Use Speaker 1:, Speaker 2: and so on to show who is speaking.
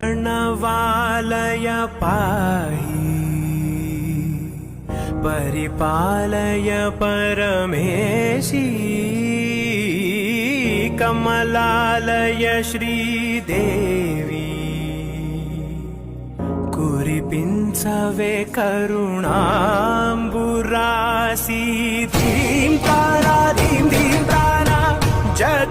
Speaker 1: प्रणवालय पाहि परिपालय परमेशी कमलालय श्रीदेवी कुरिपिंचवे करुणांबुरासी धीं तारा धीं धीं तारा जय